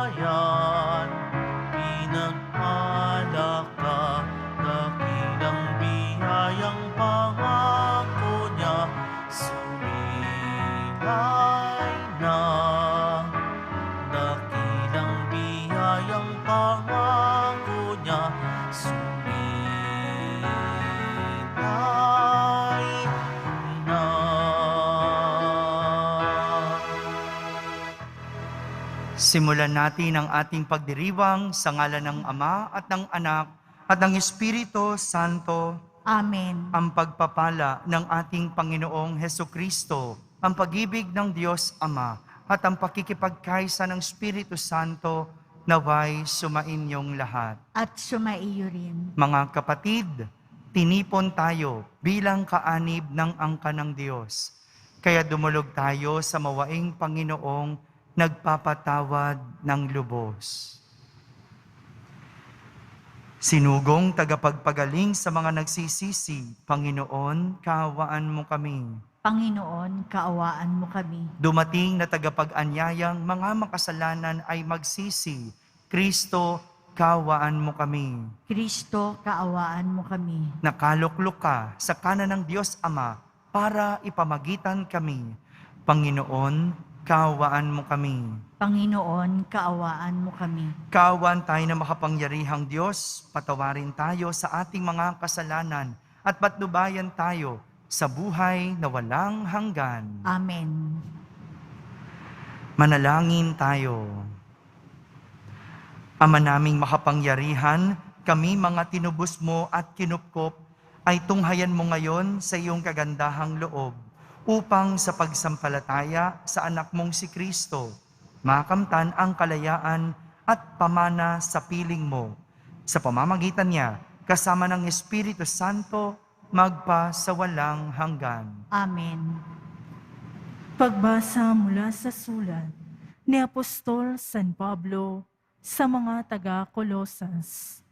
bayan. Pinagpala ka, dakilang biyayang pangako niya, sumilay na. Dakilang biyayang pangako niya, sumilay na. Simulan natin ang ating pagdiriwang sa ngalan ng Ama at ng Anak at ng Espiritu Santo. Amen. Ang pagpapala ng ating Panginoong Hesukristo, ang pag-ibig ng Diyos Ama at ang pakikipagkaisa ng Espiritu Santo naway sumainyong lahat. At sumaiyo rin. Mga kapatid, tinipon tayo bilang kaanib ng angka ng Diyos. Kaya dumulog tayo sa mawaing Panginoong nagpapatawad ng lubos. Sinugong tagapagpagaling sa mga nagsisisi, Panginoon, kaawaan mo kami. Panginoon, kaawaan mo kami. Dumating na tagapag-anyayang mga makasalanan ay magsisi, Kristo, kaawaan mo kami. Kristo, kaawaan mo kami. Nakaluklok ka sa kanan ng Diyos Ama para ipamagitan kami. Panginoon, kaawaan mo kami. Panginoon, kaawaan mo kami. Kaawaan tayo na makapangyarihang Diyos, patawarin tayo sa ating mga kasalanan at patnubayan tayo sa buhay na walang hanggan. Amen. Manalangin tayo. Ama naming makapangyarihan, kami mga tinubos mo at kinupkop ay tunghayan mo ngayon sa iyong kagandahang loob upang sa pagsampalataya sa anak mong si Kristo, makamtan ang kalayaan at pamana sa piling mo. Sa pamamagitan niya, kasama ng Espiritu Santo, magpa sa walang hanggan. Amen. Pagbasa mula sa sulat ni Apostol San Pablo sa mga taga-Kolosas.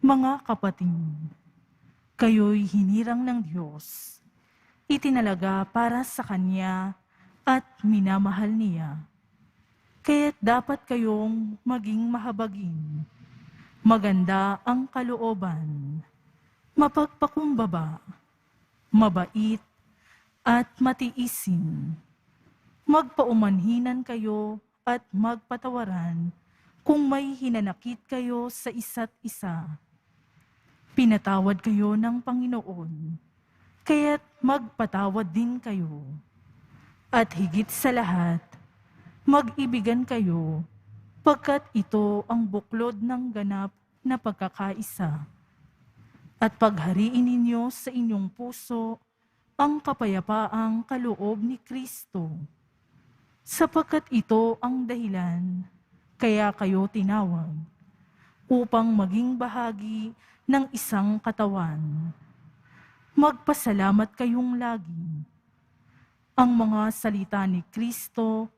Mga kapatid, kayo'y hinirang ng Diyos, itinalaga para sa Kanya at minamahal niya. Kaya't dapat kayong maging mahabagin, maganda ang kalooban, mapagpakumbaba, mabait, at matiisin. Magpaumanhinan kayo at magpatawaran kung may hinanakit kayo sa isa't isa. Pinatawad kayo ng Panginoon, kaya't magpatawad din kayo. At higit sa lahat, mag-ibigan kayo, pagkat ito ang buklod ng ganap na pagkakaisa. At paghariin ninyo sa inyong puso ang kapayapaang kaloob ni Kristo. Sapagkat ito ang dahilan, kaya kayo tinawag, upang maging bahagi ng isang katawan. Magpasalamat kayong lagi. Ang mga salita ni Kristo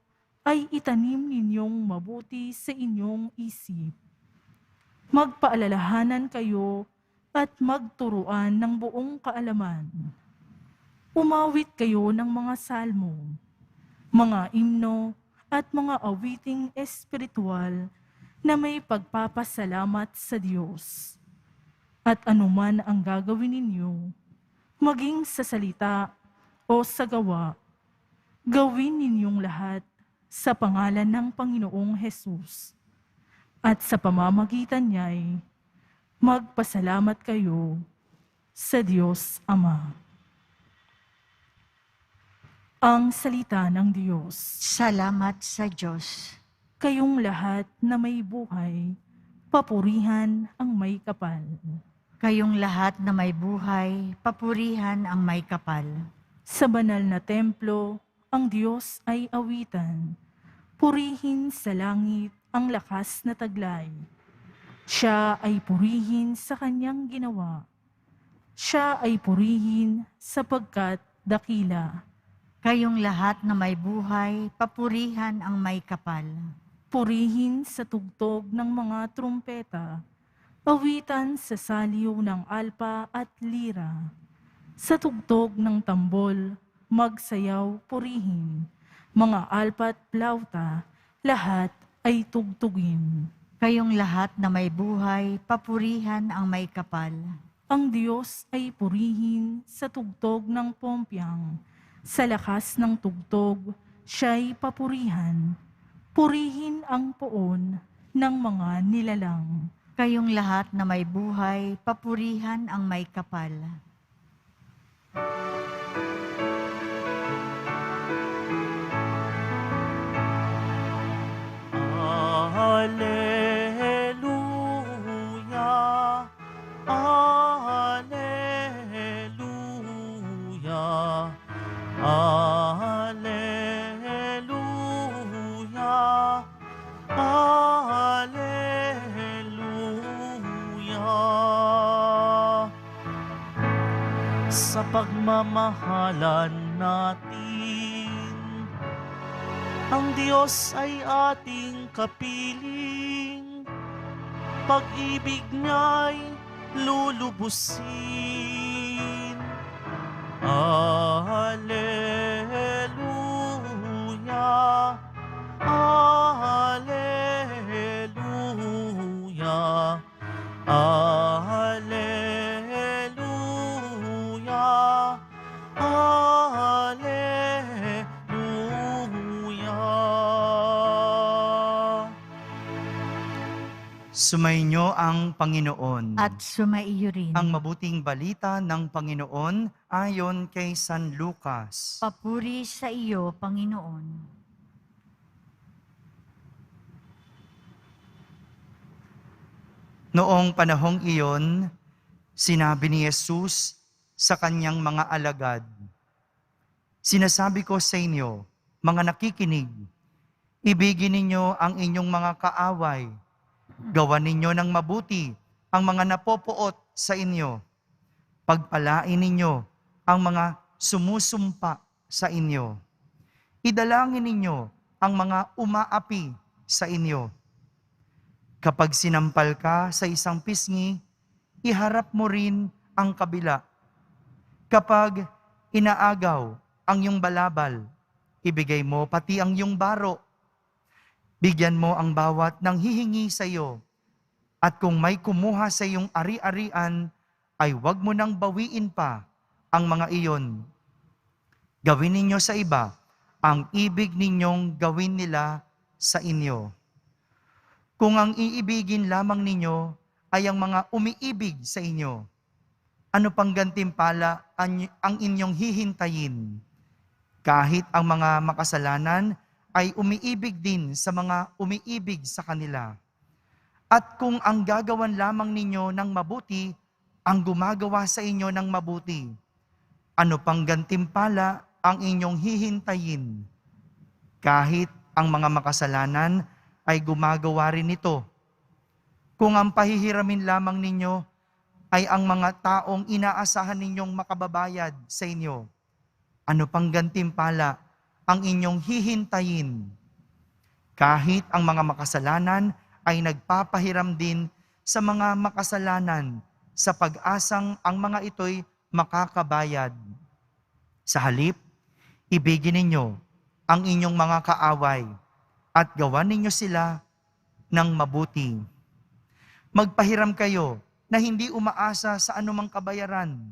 ay itanim ninyong mabuti sa inyong isip. Magpaalalahanan kayo at magturuan ng buong kaalaman. Umawit kayo ng mga salmo, mga imno at mga awiting espiritual na may pagpapasalamat sa Diyos. At anuman ang gagawin ninyo, maging sa salita o sa gawa, gawin ninyong lahat sa pangalan ng Panginoong Hesus. At sa pamamagitan niya'y magpasalamat kayo sa Diyos Ama. Ang salita ng Diyos. Salamat sa Diyos. Kayong lahat na may buhay, papurihan ang may kapal. Kayong lahat na may buhay, papurihan ang may kapal. Sa banal na templo, ang Diyos ay awitan. Purihin sa langit ang lakas na taglay. Siya ay purihin sa kanyang ginawa. Siya ay purihin sapagkat dakila. Kayong lahat na may buhay, papurihan ang may kapal. Purihin sa tugtog ng mga trumpeta. Awitan sa saliw ng alpa at lira. Sa tugtog ng tambol, magsayaw purihin. Mga alpa at plauta, lahat ay tugtugin. Kayong lahat na may buhay, papurihan ang may kapal. Ang Diyos ay purihin sa tugtog ng pompyang. Sa lakas ng tugtog, siya'y papurihan. Purihin ang poon ng mga nilalang. Kayong lahat na may buhay, papurihan ang may kapal. Alleluia, Alleluia, Alleluia, Alleluia. Sa pagmamahalan natin, ang Diyos ay ating kapiling, pag-ibig niya'y lulubusin. Alleluia, Alleluia, Alleluia, Alleluia. Sumainyo ang Panginoon. At sumaiyo rin. Ang mabuting balita ng Panginoon ayon kay San Lucas. Papuri sa iyo, Panginoon. Noong panahong iyon, sinabi ni Jesus sa kanyang mga alagad, "Sinasabi ko sa inyo, mga nakikinig, ibigin ninyo ang inyong mga kaaway, gawan ninyo ng mabuti ang mga napopoot sa inyo, pagpalain ninyo ang mga sumusumpa sa inyo, idalangin ninyo ang mga umaapi sa inyo. Kapag sinampal ka sa isang pisngi, iharap mo rin ang kabila. Kapag inaagaw ang iyong balabal, ibigay mo pati ang iyong baro. Bigyan mo ang bawat nang hihingi sa iyo. At kung may kumuha sa iyong ari-arian, ay huwag mo nang bawiin pa ang mga iyon. Gawin ninyo sa iba ang ibig ninyong gawin nila sa inyo. Kung ang iibigin lamang ninyo ay ang mga umiibig sa inyo, ano pang gantimpala ang inyong hihintayin? Kahit ang mga makasalanan ay umiibig din sa mga umiibig sa kanila. At kung ang gagawan lamang ninyo ng mabuti, ang gumagawa sa inyo ng mabuti, ano pang gantimpala ang inyong hihintayin? Kahit ang mga makasalanan ay gumagawa rin ito. Kung ang pahihiramin lamang ninyo ay ang mga taong inaasahan ninyong makababayad sa inyo, ano pang gantimpala ang inyong hihintayin? Kahit ang mga makasalanan ay nagpapahiram din sa mga makasalanan sa pag-asang ang mga ito'y makakabayad. Sa halip, ibigin ninyo ang inyong mga kaaway at gawan ninyo sila ng mabuti. Magpahiram kayo na hindi umaasa sa anumang kabayaran.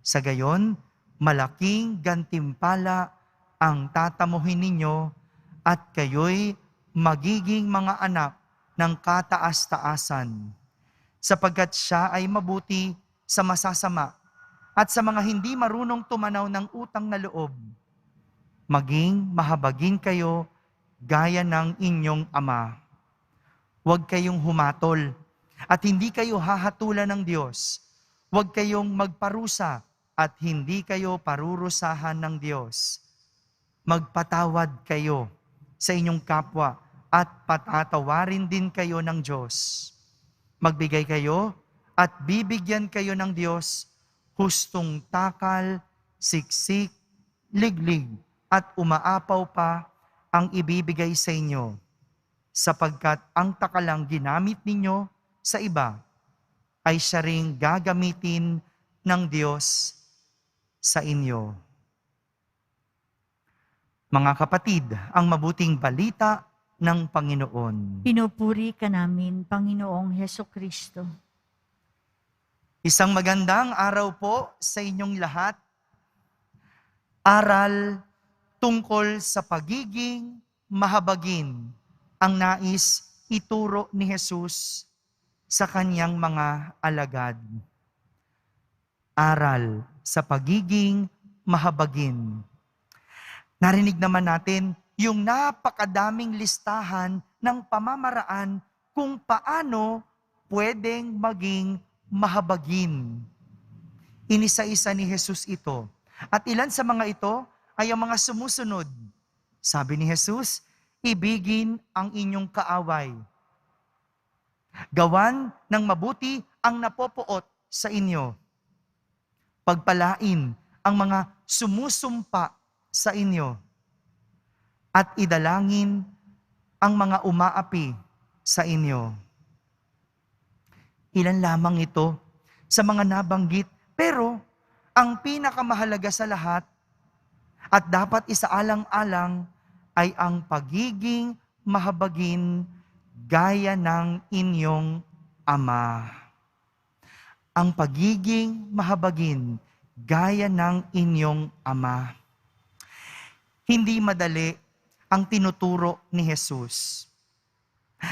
Sa gayon, malaking gantimpala ang tatamuhin ninyo at kayo'y magiging mga anak ng kataas-taasan, sapagkat siya ay mabuti sa masasama at sa mga hindi marunong tumanaw ng utang na loob. Maging mahabagin kayo gaya ng inyong Ama. Huwag kayong humatol at hindi kayo hahatulan ng Diyos. Huwag kayong magparusa at hindi kayo parurusahan ng Diyos. Magpatawad kayo sa inyong kapwa at patatawarin din kayo ng Diyos. Magbigay kayo at bibigyan kayo ng Diyos hustong takal, siksik, liglig at umaapaw pa ang ibibigay sa inyo, sapagkat ang takalang ginamit ninyo sa iba ay siya ring gagamitin ng Diyos sa inyo. Mga kapatid, ang mabuting balita ng Panginoon. Pinupuri ka namin, Panginoong Heso Kristo. Isang magandang araw po sa inyong lahat. Aral tungkol sa pagiging mahabagin ang nais ituro ni Jesus sa kanyang mga alagad. Aral sa pagiging mahabagin. Narinig naman natin yung napakadaming listahan ng pamamaraan kung paano pwedeng maging mahabagin. Inisa-isa ni Jesus ito. At ilan sa mga ito ay ang mga sumusunod. Sabi ni Jesus, ibigin ang inyong kaaway. Gawan ng mabuti ang napopoot sa inyo. Pagpalain ang mga sumusumpa sa inyo. At idalangin ang mga umaapi sa inyo. Ilan lamang ito sa mga nabanggit, pero ang pinakamahalaga sa lahat at dapat isaalang-alang ay ang pagiging mahabagin gaya ng inyong Ama. Ang pagiging mahabagin gaya ng inyong Ama. Hindi madali ang tinuturo ni Jesus.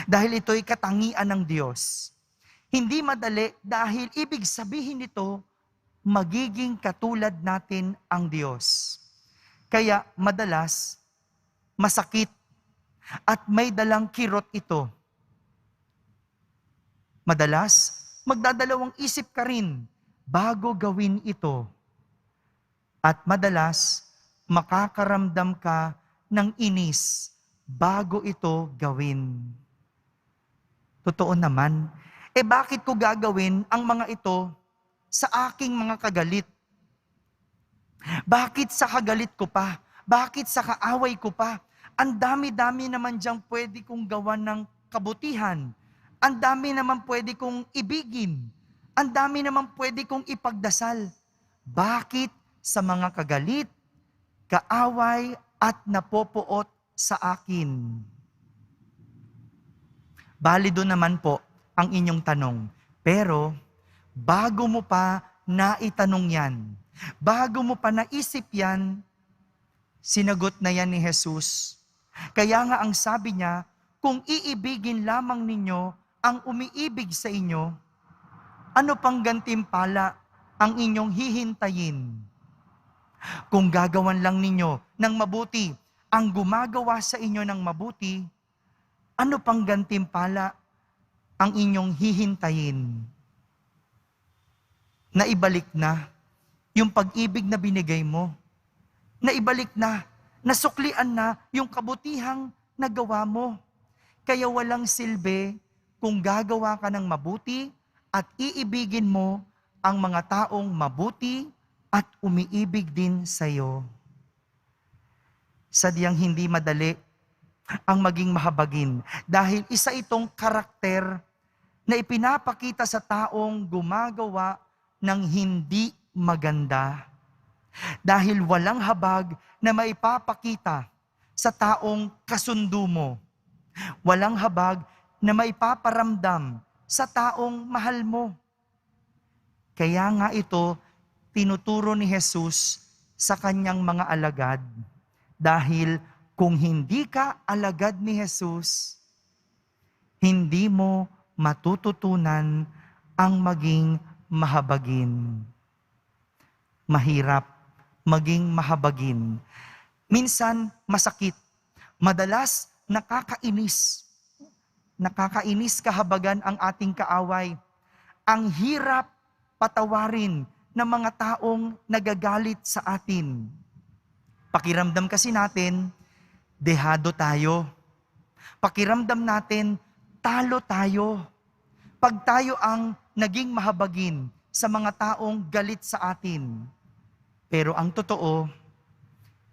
Dahil ito'y katangian ng Diyos. Hindi madali dahil ibig sabihin nito, magiging katulad natin ang Diyos. Kaya madalas, masakit at may dalang kirot ito. Madalas, magdadalawang isip ka rin bago gawin ito. At madalas, makakaramdam ka ng inis bago ito gawin. Totoo naman, bakit ko gagawin ang mga ito sa aking mga kagalit? Bakit sa kagalit ko pa? Bakit sa kaaway ko pa? Ang dami-dami naman diyang pwede kong gawan ng kabutihan. Ang dami naman pwede kong ibigin. Ang dami naman pwede kong ipagdasal. Bakit sa mga kagalit, kaaway, at napopoot sa akin? Balido naman po ang inyong tanong. Pero, bago mo pa naitanong yan, bago mo pa naisip yan, sinagot na yan ni Jesus. Kaya nga ang sabi niya, kung iibigin lamang ninyo ang umiibig sa inyo, ano pang gantimpala ang inyong hihintayin? Kung gagawan lang ninyo ng mabuti ang gumagawa sa inyo ng mabuti, ano pang gantimpala ang inyong hihintayin? Naibalik na yung pag-ibig na binigay mo. Naibalik na, nasuklian na yung kabutihang nagawa mo. Kaya walang silbi kung gagawa ka ng mabuti at iibigin mo ang mga taong mabuti at umiibig din sa iyo. Sadyang hindi madali ang maging mahabagin dahil isa itong karakter na ipinapakita sa taong gumagawa ng hindi maganda. Dahil walang habag na maipapakita sa taong kasundo mo. Walang habag na maipaparamdam sa taong mahal mo. Kaya nga ito, tinuturo ni Jesus sa kanyang mga alagad. Dahil kung hindi ka alagad ni Jesus, hindi mo matututunan ang maging mahabagin. Mahirap maging mahabagin. Minsan masakit. Madalas nakakainis. Nakakainis kahabagan ang ating kaaway. Ang hirap patawarin ng mga taong nagagalit sa atin. Pakiramdam kasi natin, dehado tayo. Pakiramdam natin, talo tayo. Pag tayo ang naging mahabagin sa mga taong galit sa atin. Pero ang totoo,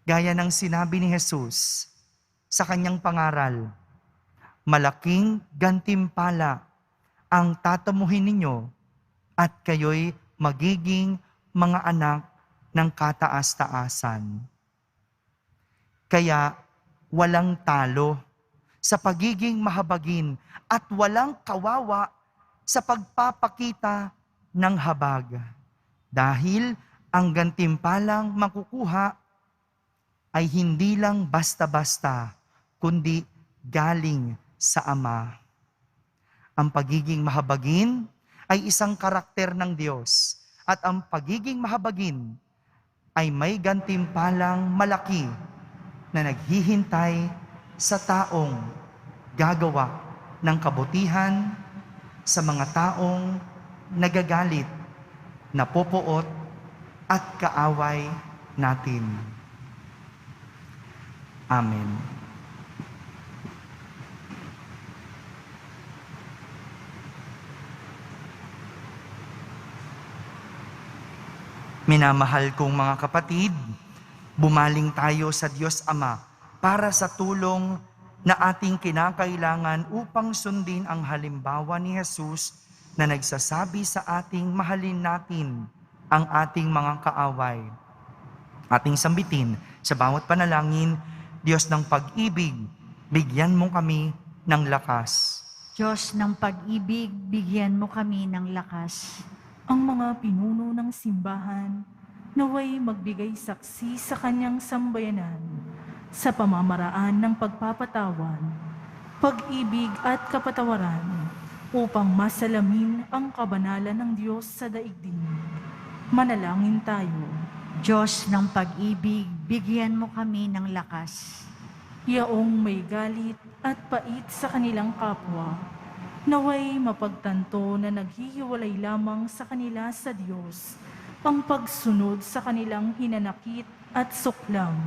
gaya ng sinabi ni Jesus sa kanyang pangaral, malaking gantimpala ang tatamuhin ninyo at kayo'y magiging mga anak ng kataas-taasan. Kaya walang talo sa pagiging mahabagin at walang kawawa sa pagpapakita ng habag. Dahil ang gantimpalang makukuha ay hindi lang basta-basta, kundi galing sa Ama. Ang pagiging mahabagin ay isang karakter ng Diyos at ang pagiging mahabagin ay may gantimpalang malaki na naghihintay sa taong gagawa ng kabutihan sa mga taong nagagalit, napopoot at kaaway natin. Amen. Minamahal kong mga kapatid, bumaling tayo sa Diyos Ama para sa tulong na ating kinakailangan upang sundin ang halimbawa ni Jesus na nagsasabi sa ating mahalin natin ang ating mga kaaway. Ating sambitin sa bawat panalangin, Diyos ng pag-ibig, bigyan mo kami ng lakas. Diyos ng pag-ibig, bigyan mo kami ng lakas. Ang mga pinuno ng simbahan naway magbigay saksi sa kanyang sambayanan sa pamamaraan ng pagpapatawan, pag-ibig at kapatawaran upang masalamin ang kabanalan ng Diyos sa daigdig. Manalangin tayo. Diyos ng pag-ibig, bigyan mo kami ng lakas. Yaong may galit at pait sa kanilang kapwa, naway mapagtanto na naghihiwalay lamang sa kanila sa Diyos ang pagsunod sa kanilang hinanakit at suklam.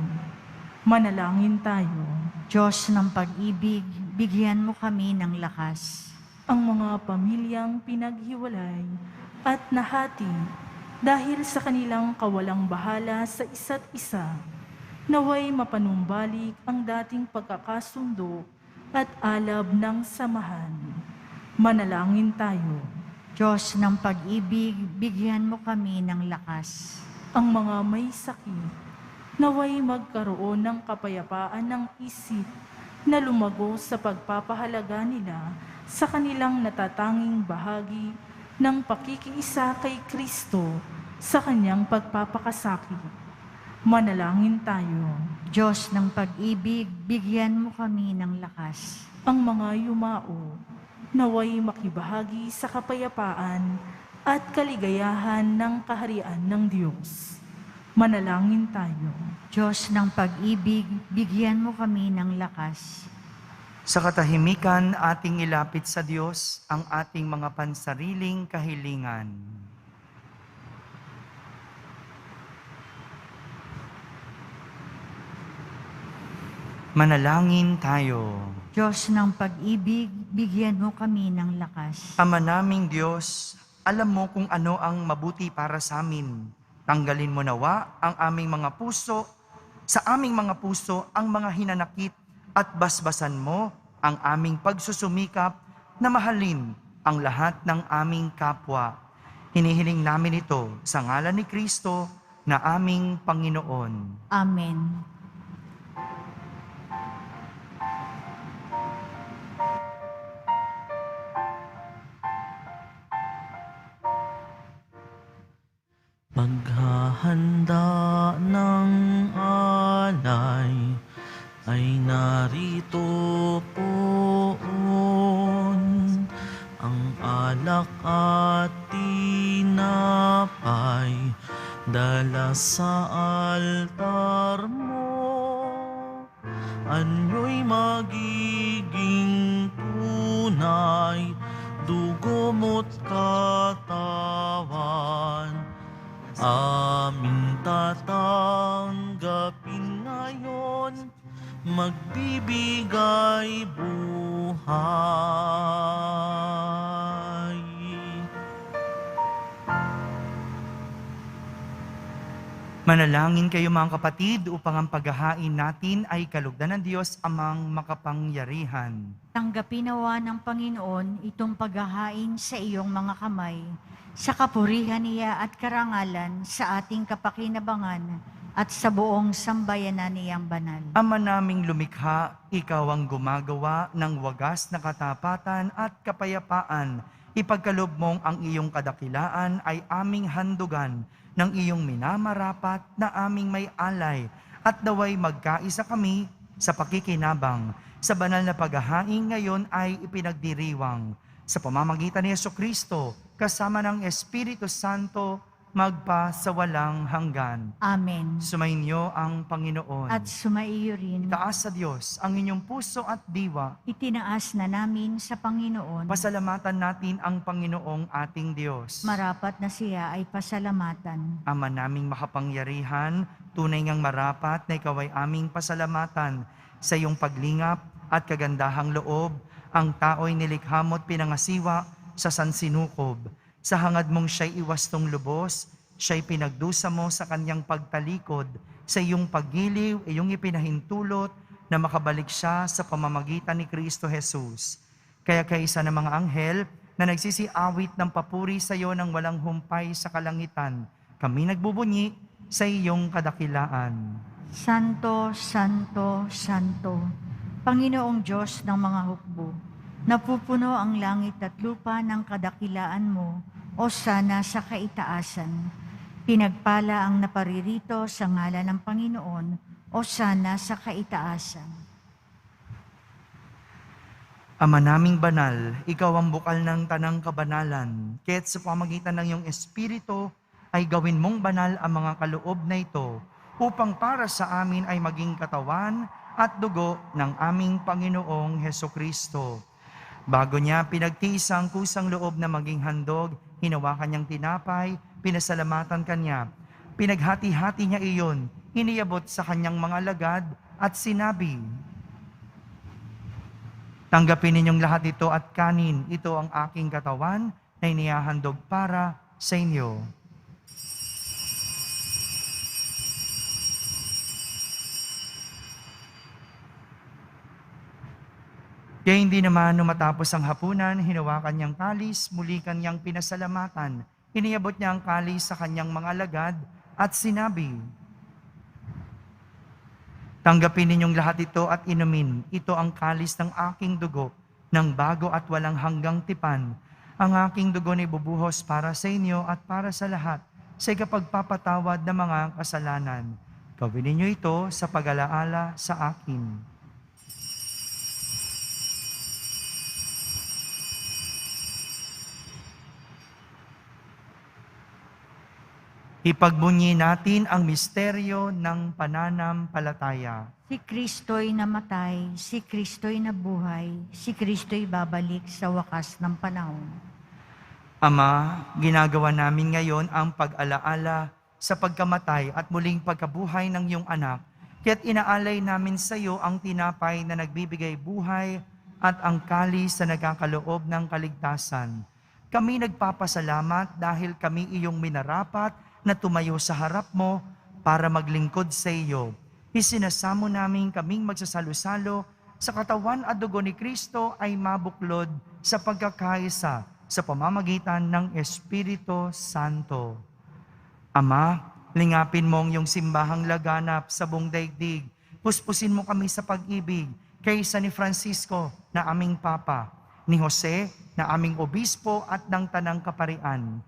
Manalangin tayo. Diyos ng pag-ibig, bigyan mo kami ng lakas. Ang mga pamilyang pinaghiwalay at nahati dahil sa kanilang kawalang bahala sa isa't isa, naway mapanumbalik ang dating pagkakasundo at alab ng samahan. Manalangin tayo. Diyos ng pag-ibig, bigyan mo kami ng lakas. Ang mga may sakit, naway magkaroon ng kapayapaan ng isip na lumago sa pagpapahalaga nila sa kanilang natatanging bahagi ng pakikiisa kay Kristo sa kanyang pagpapakasakit. Manalangin tayo. Diyos ng pag-ibig, bigyan mo kami ng lakas. Ang mga yumao, naway makibahagi sa kapayapaan at kaligayahan ng kaharian ng Diyos. Manalangin tayo. Diyos ng pag-ibig, bigyan mo kami ng lakas. Sa katahimikan, ating ilapit sa Diyos ang ating mga pansariling kahilingan. Manalangin tayo. Diyos ng pag-ibig, bigyan mo kami ng lakas. Ama naming Diyos, alam mo kung ano ang mabuti para sa amin. Tanggalin mo nawa ang aming mga puso, sa aming mga puso ang mga hinanakit at basbasan mo ang aming pagsusumikap na mahalin ang lahat ng aming kapwa. Hinihiling namin ito sa ngalan ni Kristo na aming Panginoon. Amen. Maghahanda ng alay ay narito poon, ang alak at tinapay dala sa altar mo. Anyo'y magiging tunay, dugo mo't katawan, aming tatanggapin ngayon, magbibigay buhay. Manalangin kayo mga kapatid upang ang paghahain natin ay kalugdan ng Diyos amang makapangyarihan. Tanggapin nawa ng Panginoon itong paghahain sa iyong mga kamay, sa kapurihan niya at karangalan sa ating kapakinabangan at sa buong sambayanan niyang banal. Ama naming lumikha, ikaw ang gumagawa ng wagas na katapatan at kapayapaan. Ipagkaloob mong ang iyong kadakilaan ay aming handugan ng iyong minamarapat na aming may alay at naway magkaisa kami sa pakikinabang. Sa banal na paghahain ngayon ay ipinagdiriwang sa pamamagitan ni Jesucristo kasama ng Espiritu Santo magpa sa walang hanggan. Amen. Sumainyo ang Panginoon. At sumaiyo rin, Itaas sa Diyos ang inyong puso at diwa. itinaas na namin sa Panginoon. Pasalamatan natin ang Panginoong ating Diyos. Marapat na siya ay pasalamatan. Ama naming makapangyarihan, tunay ngang marapat na ikaw ay aming pasalamatan sa iyong paglingap at kagandahang loob. Ang tao'y nilikha mo't pinangasiwa sa sansinukob. Sa hangad mong siya'y iwastong lubos, siya'y pinagdusa mo sa kanyang pagtalikod. Sa iyong paggiliw, iyong ipinahintulot na makabalik siya sa pamamagitan ni Kristo Jesus. Kaya kaisa ng mga anghel na nagsisiawit ng papuri sa iyo ng walang humpay sa kalangitan, kami nagbubunyi sa iyong kadakilaan. Santo, Santo, Santo, Panginoong Diyos ng mga hukbo, napupuno ang langit at lupa ng kadakilaan mo, o sana sa kaitaasan. Pinagpala ang naparirito sa ngalan ng Panginoon, o sana sa kaitaasan. Ama naming banal, ikaw ang bukal ng tanang kabanalan, kaya't sa pamagitan ng iyong Espiritu ay gawin mong banal ang mga kaloob na ito, upang para sa amin ay maging katawan at dugo ng aming Panginoong Hesukristo. Bago niya pinagtiis ang kusang loob na maging handog, hinawakan niyang tinapay, pinasalamatan kanya. Pinaghati-hati niya iyon, iniabot sa kanyang mga alagad at sinabi, "Tanggapin ninyong lahat ito at kanin, ito ang aking katawan na inihahandog para sa inyo." Kaya hindi naman matapos ang hapunan, hinawakan niyang kalis, muli kanyang pinasalamatan. Iniabot niya ang kalis sa kanyang mga alagad at sinabi, "Tanggapin ninyong lahat ito at inumin. Ito ang kalis ng aking dugo, ng bago at walang hanggang tipan. Ang aking dugo na ibubuhos para sa inyo at para sa lahat, sa ikapagpapatawad ng mga kasalanan. Gawin ninyo ito sa pag-alaala sa akin." Ipagbunyi natin ang misteryo ng pananampalataya. Si Kristo'y namatay, si Kristo'y nabuhay, si Kristo'y babalik sa wakas ng panahon. Ama, ginagawa namin ngayon ang pag-alaala sa pagkamatay at muling pagkabuhay ng iyong anak, kaya't inaalay namin sa iyo ang tinapay na nagbibigay buhay at ang kalis na nagkakaloob ng kaligtasan. Kami nagpapasalamat dahil kami iyong minarapat na tumayo sa harap mo para maglingkod sa iyo. Isinasamo namin kaming magsasalo-salo sa katawan at dugo ni Kristo ay mabuklod sa pagkakaisa sa pamamagitan ng Espiritu Santo. Ama, lingapin mo ang iyong simbahang laganap sa buong daigdig. Puspusin mo kami sa pag-ibig kaysa ni Francisco na aming Papa, ni Jose na aming Obispo at ng Tanang Kaparian.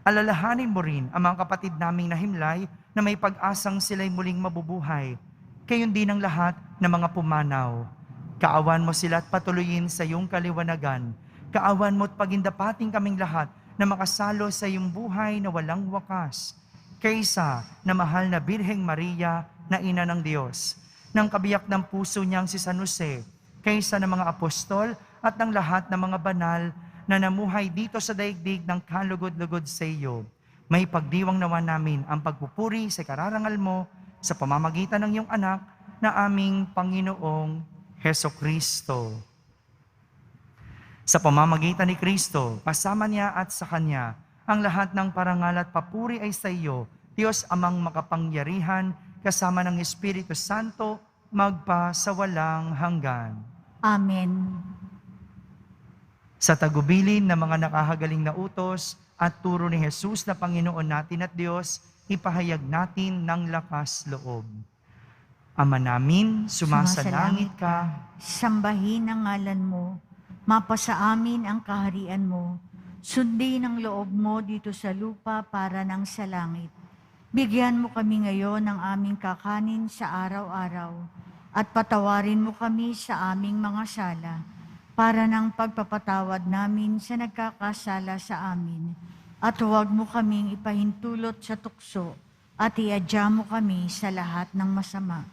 Alalahanin mo rin ang mga kapatid naming nahimlay na may pag-asang sila'y muling mabubuhay. Kayon din ang lahat ng mga pumanaw. Kaawan mo sila at patuloyin sa iyong kaliwanagan. Kaawan mo at pagindapating kaming lahat na makasalo sa iyong buhay na walang wakas. Kaysa na mahal na Birheng Maria na Ina ng Diyos, ng kabiyak ng puso niyang si San Jose, kaysa ng mga apostol at ng lahat ng mga banal na namuhay dito sa daigdig ng kalugod-lugod sa iyo. May pagdiwang nawa namin ang pagpupuri sa kararangal mo sa pamamagitan ng iyong anak na aming Panginoong Hesukristo. Sa pamamagitan ni Kristo, kasama niya at sa Kanya, ang lahat ng parangal at papuri ay sa iyo, Diyos amang makapangyarihan, kasama ng Espiritu Santo, magpa sa walang hanggan. Amen. Sa tagubilin ng mga nakahagaling na utos at turo ni Jesus na Panginoon natin at Diyos, ipahayag natin ng lakas loob. Ama namin, sumasalangit ka, Sambahin ang ngalan mo. Mapasa amin ang kaharian mo. Sundin ang loob mo dito sa lupa para nang sa langit. Bigyan mo kami ngayon ng aming kakanin sa araw-araw. At patawarin mo kami sa aming mga sala, para ng pagpapatawad namin sa nagkakasala sa amin. At huwag mo kaming ipahintulot sa tukso, at iadya mo kami sa lahat ng masama.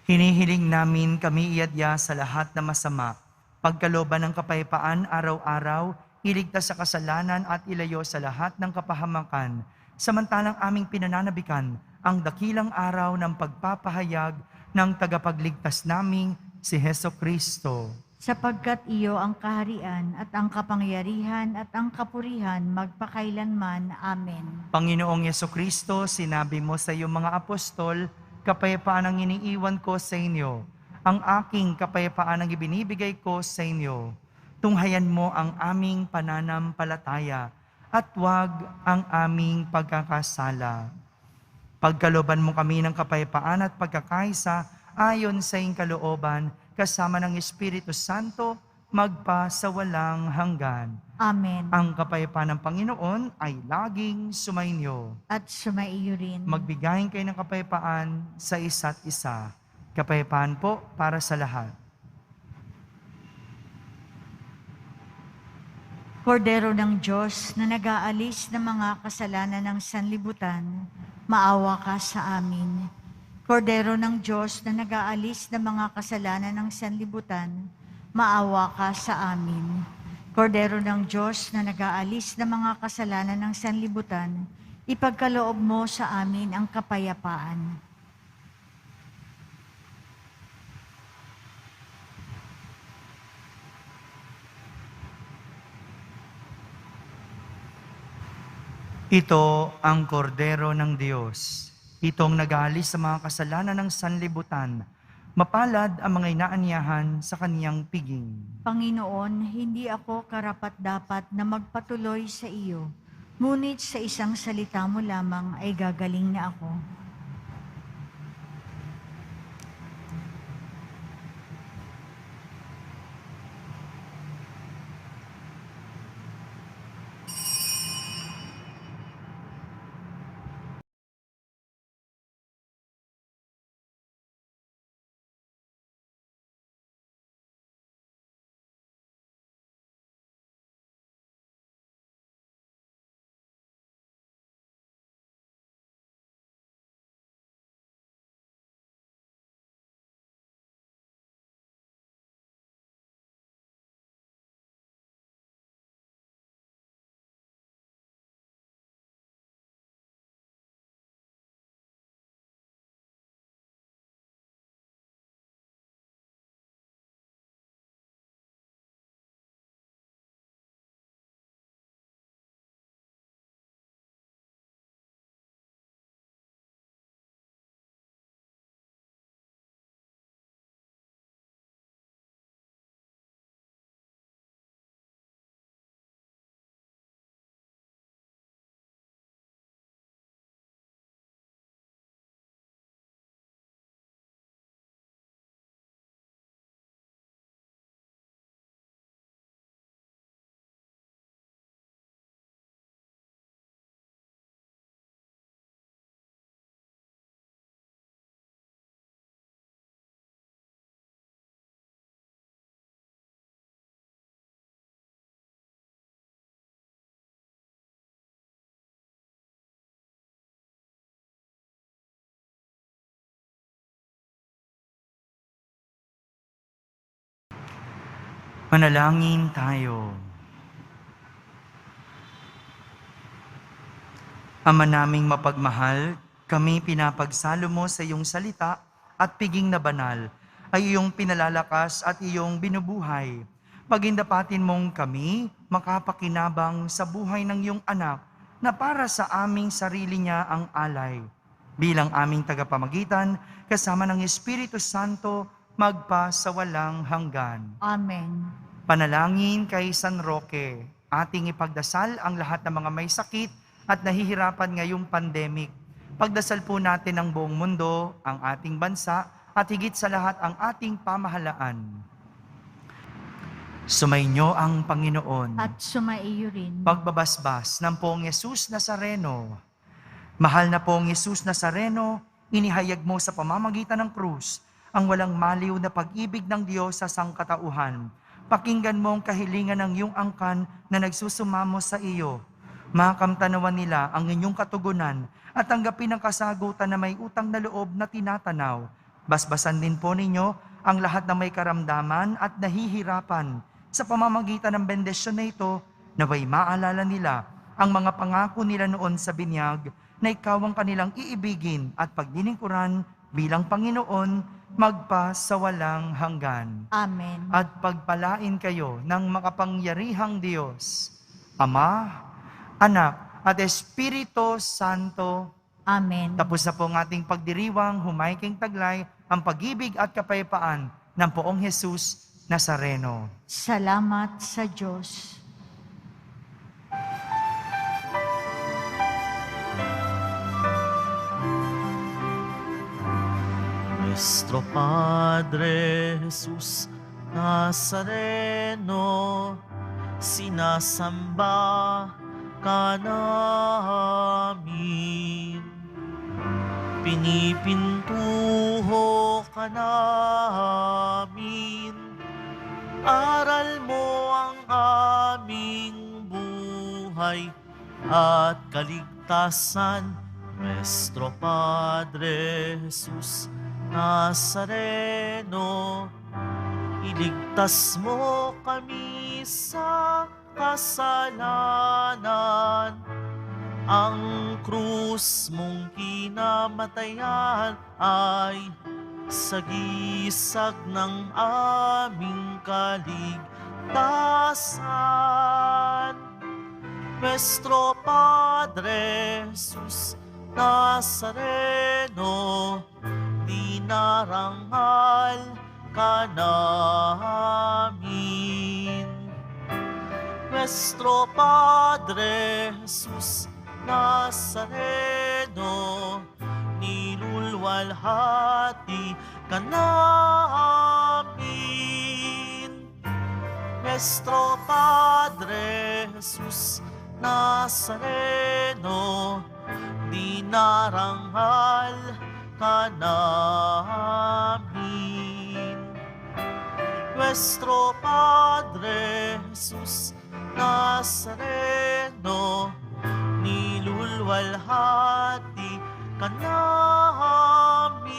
hinihiling namin kami iadya sa lahat na masama, pagkalooban ng kapayapaan araw-araw, iligtas sa kasalanan at ilayo sa lahat ng kapahamakan, samantalang aming pinananabikan ang dakilang araw ng pagpapahayag ng tagapagligtas naming si Heso Kristo. Sapagkat iyo ang kaharian at ang kapangyarihan at ang kapurihan magpakailanman. Amen. Panginoong Yeso Kristo, sinabi mo sa iyong mga apostol, kapayapaan ang iniiwan ko sa inyo. Ang aking kapayapaan ang ibinibigay ko sa inyo. Tunghayan mo ang aming pananampalataya at huwag ang aming pagkakasala. Pagkalooban mo kami ng kapayapaan at pagkakaisa ayon sa iyong kalooban, kasama ng Espiritu Santo, magpa sa walang hanggan. Amen. Ang kapayapaan ng Panginoon ay laging sumainyo. At sumaiyo rin. Magbigayin kayo ng kapayapaan sa isa't isa. Kapayapaan po para sa lahat. Kordero ng Diyos na nag-aalis ng mga kasalanan ng sanlibutan, maawa ka sa amin. Kordero ng Diyos na nag-aalis ng mga kasalanan ng sanlibutan, maawa ka sa amin. Kordero ng Diyos na nag-aalis ng mga kasalanan ng sanlibutan, ipagkaloob mo sa amin ang kapayapaan. Ito ang kordero ng Diyos. Itong nag-aalis sa mga kasalanan ng sanlibutan. Mapalad ang mga inaanyahan sa kaniyang piging. Panginoon, hindi ako karapat-dapat na magpatuloy sa iyo, ngunit sa isang salita mo lamang ay gagaling na ako. Manalangin tayo. Ama naming mapagmahal, kami pinapagsalo mo sa iyong salita at piging na banal, ay iyong pinalalakas at iyong binubuhay. Pagindapatin mong kami makapakinabang sa buhay ng iyong anak na para sa aming sarili niya ang alay. Bilang aming tagapamagitan, kasama ng Espiritu Santo, magpa sa walang hanggan. Amen. Panalangin kay San Roque, ating ipagdasal ang lahat ng mga may sakit at nahihirapan ngayong pandemic. Pagdasal po natin ang buong mundo, ang ating bansa, at higit sa lahat ang ating pamahalaan. Sumainyo ang Panginoon. At sumaiyo rin. Pagbabasbas ng Poong Yesus Nazareno. Mahal na Poong Yesus Nazareno, inihayag mo sa pamamagitan ng krus ang walang maliw na pag-ibig ng Diyos sa sangkatauhan. Pakinggan mo ang kahilingan ng iyong angkan na nagsusumamo sa iyo. Makamtanawan nila ang inyong katugunan at tanggapin ang kasagutan na may utang na loob na tinatanaw. Basbasan din po ninyo ang lahat na may karamdaman at nahihirapan. Sa pamamagitan ng bendisyon na ito, naway maalala nila ang mga pangako nila noon sa binyag na ikaw ang kanilang iibigin at pagdiningkuran bilang Panginoon magpa sa walang hanggan. Amen. At pagpalain kayo ng makapangyarihang Diyos, Ama, Anak, at Espiritu Santo. Amen. Tapos na po ang ating pagdiriwang, humayking taglay, ang pag-ibig at kapayapaan ng Poong Jesus Nazareno. Salamat sa Diyos. Nuestro Padre Jesus Nazareno, sinasamba ka namin. Pinipintuho ka namin. Aral mo ang aming buhay at kaligtasan. Nuestro Padre Jesus Nazareno, iligtas mo kami sa kasalanan. Ang krus mong kinamatayan ay sagisag ng aming kaligtasan. Nuestro Padre Jesus Nazareno, dinarangal ka namin. Nuestro Padre Jesus Nazareno, nilulwalhati ka namin. Nuestro Padre Jesus Nazareno, dinarangal ka namin. Nuestro Padre Jesus Nazareno, nilulwalhati ka namin.